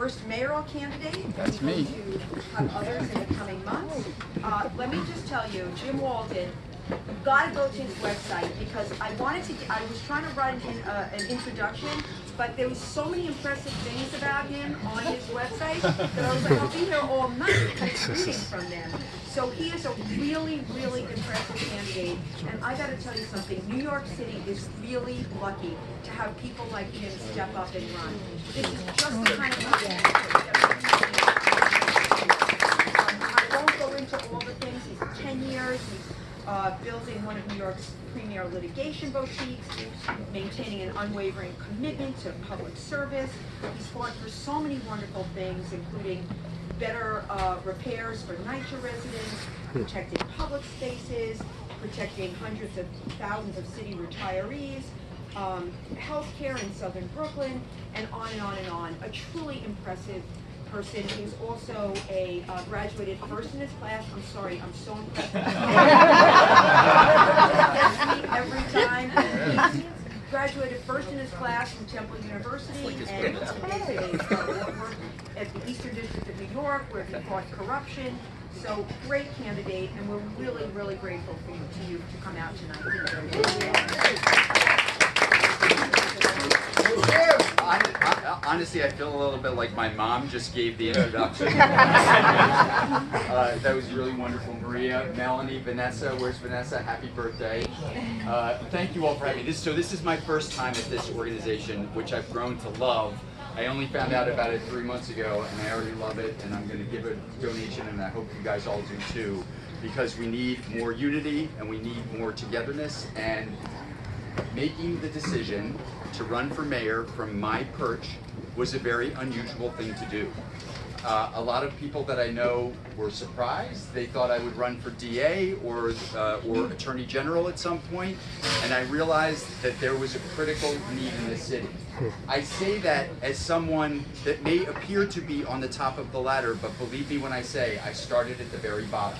first mayoral candidate. That's We're me. going to have others in the coming months. Let me just tell you, Jim Walden, you've got to go to his website because I was trying to write an introduction, but there was so many impressive things about him on his website that I was like, I'll be here all night reading from them. So he is a really, really impressive candidate, and I got to tell you something, New York City is really lucky to have people like him step up and run. This is just the kind of candidate I won't go into all the things. He's 10 years, he's building one of New York's premier litigation boutiques, maintaining an unwavering commitment to public service. He's fought for so many wonderful things, including better repairs for NYC residents, protecting public spaces, protecting hundreds of thousands of city retirees, healthcare in southern Brooklyn, and on and on and on. A truly impressive person. He's also a graduated first in his class. I'm sorry, I'm so impressed. Every time. He's graduated first in his class from Temple University and worked at the Eastern District of New York where he fought corruption. So great candidate, and we're really, really grateful for you to come out tonight. Honestly, I feel a little bit like my mom just gave the introduction. That was really wonderful. Maria, Melanie, Vanessa, where's Vanessa? Happy birthday. Thank you all for having me. So this is my first time at this organization, which I've grown to love. I only found out about it 3 months ago, and I already love it, and I'm going to give a donation, and I hope you guys all do too, because we need more unity, and we need more togetherness, and making the decision to run for mayor from my perch was a very unusual thing to do. A lot of people that I know were surprised. They thought I would run for DA or Attorney General at some point, and I realized that there was a critical need in the city. I say that as someone that may appear to be on the top of the ladder, but believe me when I say I started at the very bottom.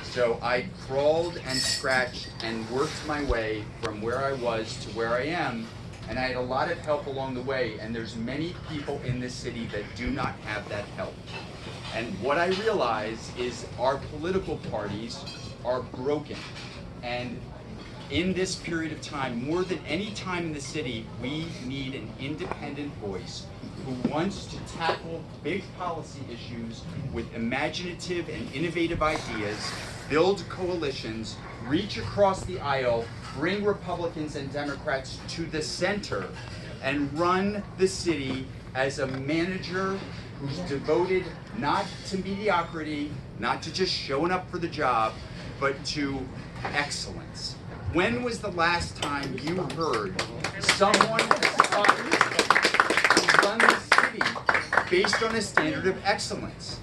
So I crawled and scratched and worked my way from where I was to where I am, and I had a lot of help along the way, and there's many people in this city that do not have that help. And what I realize is our political parties are broken, and in this period of time, more than any time in the city, we need an independent voice who wants to tackle big policy issues with imaginative and innovative ideas, build coalitions, reach across the aisle, bring Republicans and Democrats to the center, and run the city as a manager who's devoted not to mediocrity, not to just showing up for the job, but to excellence. When was the last time you heard someone aspire to run the city based on a standard of excellence?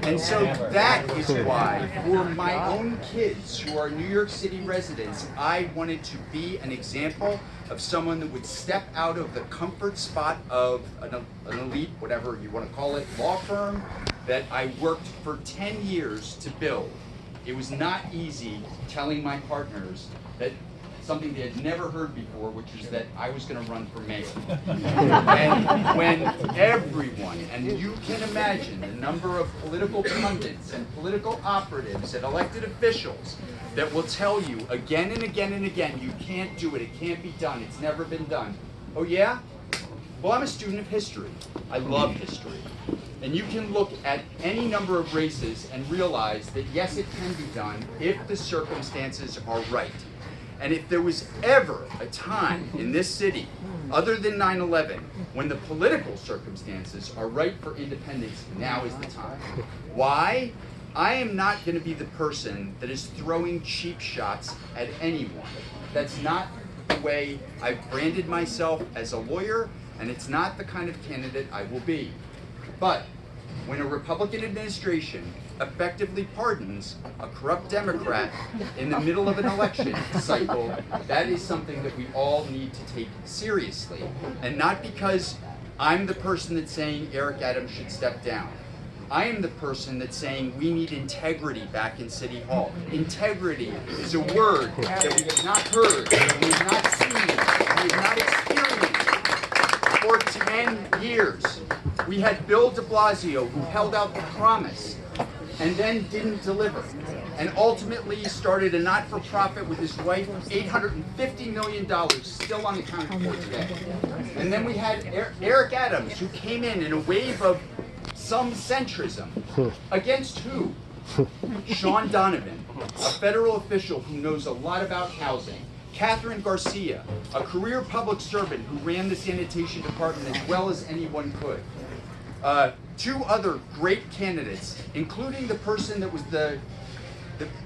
And so that is why, for my own kids who are New York City residents, I wanted to be an example of someone that would step out of the comfort spot of an elite, whatever you want to call it, law firm that I worked for 10 years to build. It was not easy telling my partners that something they had never heard before, which is that I was going to run for mayor. And when everyone, and you can imagine the number of political pundits and political operatives and elected officials that will tell you again and again and again, you can't do it, it can't be done, it's never been done. Oh yeah? Well, I'm a student of history. I love history. And you can look at any number of races and realize that yes, it can be done if the circumstances are right. And if there was ever a time in this city, other than 9/11, when the political circumstances are right for independence, now is the time. Why? I am not going to be the person that is throwing cheap shots at anyone. That's not the way I've branded myself as a lawyer, and it's not the kind of candidate I will be. But when a Republican administration effectively pardons a corrupt Democrat in the middle of an election cycle, that is something that we all need to take seriously. And not because I'm the person that's saying Eric Adams should step down. I am the person that's saying we need integrity back in City Hall. Integrity is a word that we have not heard, we have not seen, we have not experienced for 10 years. We had Bill de Blasio, who held out the promise and then didn't deliver, and ultimately started a not-for-profit with his wife, $850 million, still unaccounted for today. And then we had Eric Adams, who came in a wave of some centrism. Against who? Sean Donovan, a federal official who knows a lot about housing. Catherine Garcia, a career public servant who ran the sanitation department as well as anyone could. Two other great candidates, including the person that was the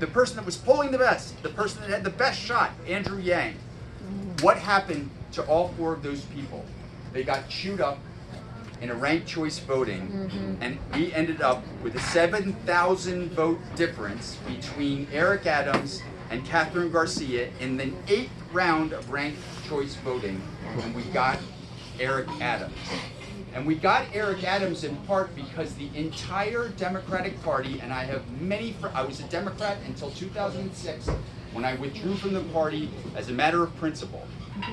person that was polling the best, the person that had the best shot, Andrew Yang. What happened to all four of those people? They got chewed up in a ranked choice voting, and we ended up with a 7,000 vote difference between Eric Adams and Catherine Garcia in the 8th round of ranked choice voting, and we got Eric Adams. And we got Eric Adams in part because the entire Democratic Party, and I have I was a Democrat until 2006, when I withdrew from the party as a matter of principle,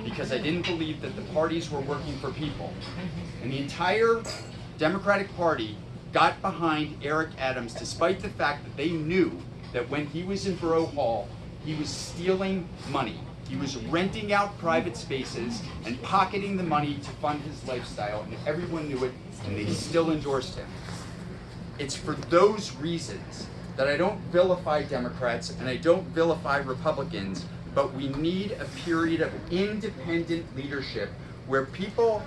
because I didn't believe that the parties were working for people. And the entire Democratic Party got behind Eric Adams, despite the fact that they knew that when he was in Borough Hall, he was stealing money. He was renting out private spaces and pocketing the money to fund his lifestyle, and everyone knew it, and they still endorsed him. It's for those reasons that I don't vilify Democrats and I don't vilify Republicans, but we need a period of independent leadership where people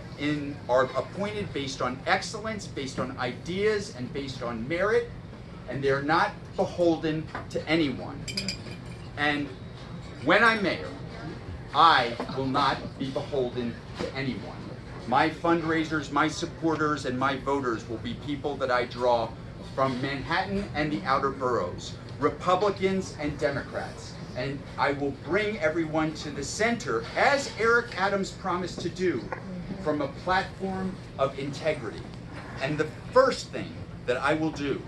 are appointed based on excellence, based on ideas, and based on merit, and they're not beholden to anyone. And when I'm mayor, I will not be beholden to anyone. My fundraisers, my supporters, and my voters will be people that I draw from Manhattan and the outer boroughs, Republicans and Democrats. And I will bring everyone to the center, as Eric Adams promised to do, from a platform of integrity. And the first thing that I will do,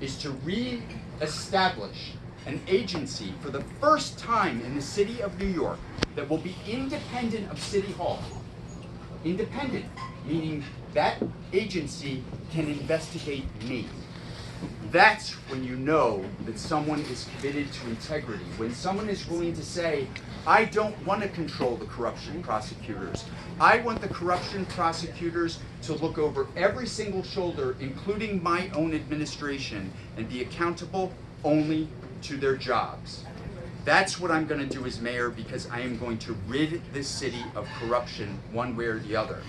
is to re-establish an agency for the first time in the city of New York that will be independent of City Hall. Independent, meaning that agency can investigate me. That's when you know that someone is committed to integrity. When someone is willing to say, I don't want to control the corruption prosecutors. I want the corruption prosecutors to look over every single shoulder, including my own administration, and be accountable only to their jobs. That's what I'm going to do as mayor, because I am going to rid this city of corruption one way or the other.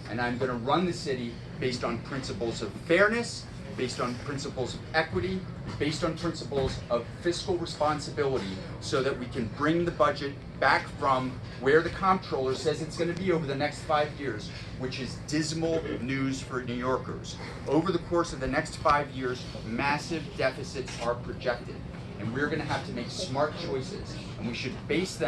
And I'm going to run the city based on principles of fairness, based on principles of equity, based on principles of fiscal responsibility, so that we can bring the budget back from where the comptroller says it's going to be over the next 5 years, which is dismal news for New Yorkers. Over the course of the next 5 years, massive deficits are projected, and we're going to have to make smart choices, and we should base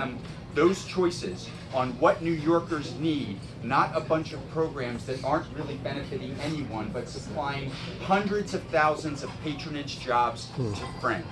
those choices on what New Yorkers need, not a bunch of programs that aren't really benefiting anyone, but supplying hundreds of thousands of patronage jobs to friends.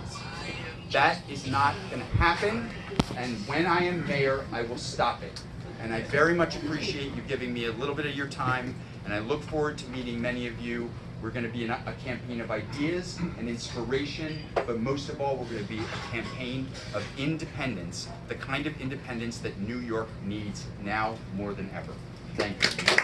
That is not going to happen, and when I am mayor, I will stop it. And I very much appreciate you giving me a little bit of your time, and I look forward to meeting many of you. We're going to be a campaign of ideas and inspiration, but most of all, we're going to be a campaign of independence, the kind of independence that New York needs now more than ever. Thank you.